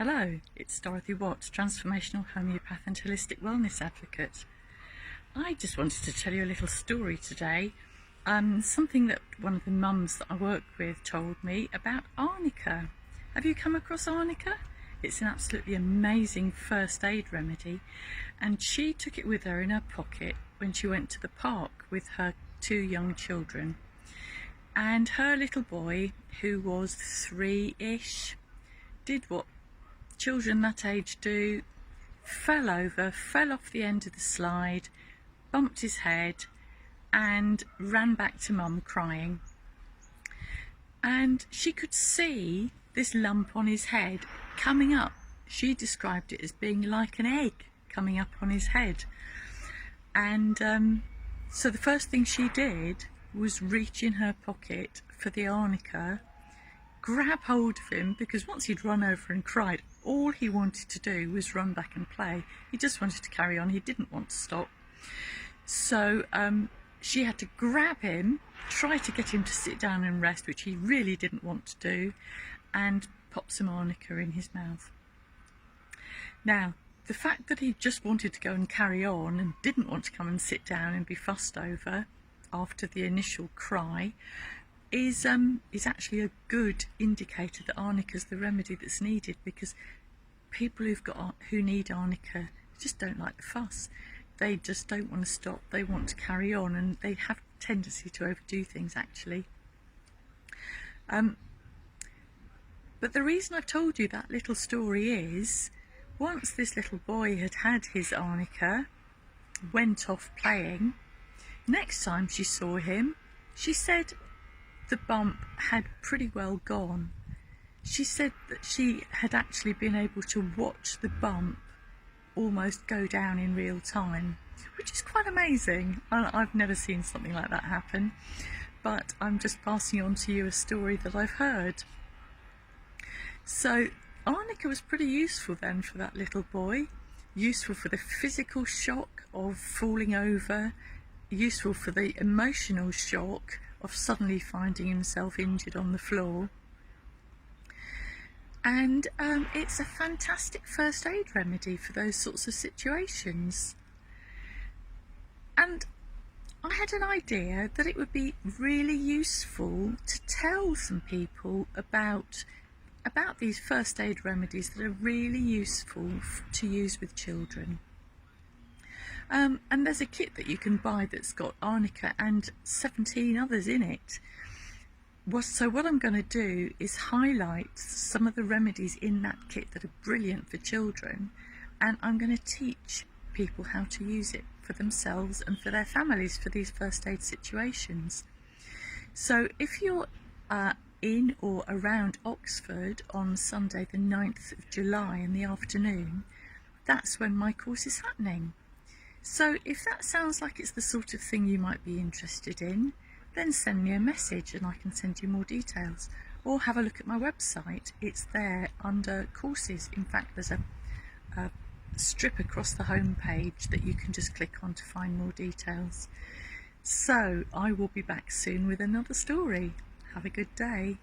Hello, it's Dorothy Watts, transformational homeopath and holistic wellness advocate. I just wanted to tell you a little story today. Something that one of the mums that I work with told me about arnica. Have you come across arnica? It's an absolutely amazing first aid remedy, and she took it with her in her pocket when she went to the park with her two young children. And her little boy, who was 3-ish, did what children that age do, fell off the end of the slide, bumped his head and ran back to mum crying. And she could see this lump on his head coming up. She described it as being like an egg coming up on his head. And so the first thing she did was reach in her pocket for the arnica, grab hold of him, because once he'd run over and cried, all he wanted to do was run back and play. He just wanted to carry on. He didn't want to stop. So she had to grab him, try to get him to sit down and rest, which he really didn't want to do, and pop some arnica in his mouth. Now, the fact that he just wanted to go and carry on and didn't want to come and sit down and be fussed over after the initial cry is actually a good indicator that arnica is the remedy that's needed, because people who need arnica just don't like the fuss. They just don't want to stop. They want to carry on, and they have a tendency to overdo things actually. But the reason I've told you that little story is, once this little boy had had his arnica, went off playing, next time she saw him, she said the bump had pretty well gone. She said that she had actually been able to watch the bump almost go down in real time, which is quite amazing. I've never seen something like that happen, but I'm just passing on to you a story that I've heard. So arnica was pretty useful then for that little boy, useful for the physical shock of falling over, useful for the emotional shock of suddenly finding himself injured on the floor. And it's a fantastic first aid remedy for those sorts of situations. And I had an idea that it would be really useful to tell some people about these first aid remedies that are really useful to use with children. And there's a kit that you can buy that's got arnica and 17 others in it. So what I'm going to do is highlight some of the remedies in that kit that are brilliant for children, and I'm going to teach people how to use it for themselves and for their families for these first aid situations. So if you're in or around Oxford on Sunday the 9th of July in the afternoon, that's when my course is happening. So if that sounds like it's the sort of thing you might be interested in, then send me a message and I can send you more details. Or have a look at my website. It's there under courses. In fact, there's a strip across the home page that you can just click on to find more details. So I will be back soon with another story. Have a good day.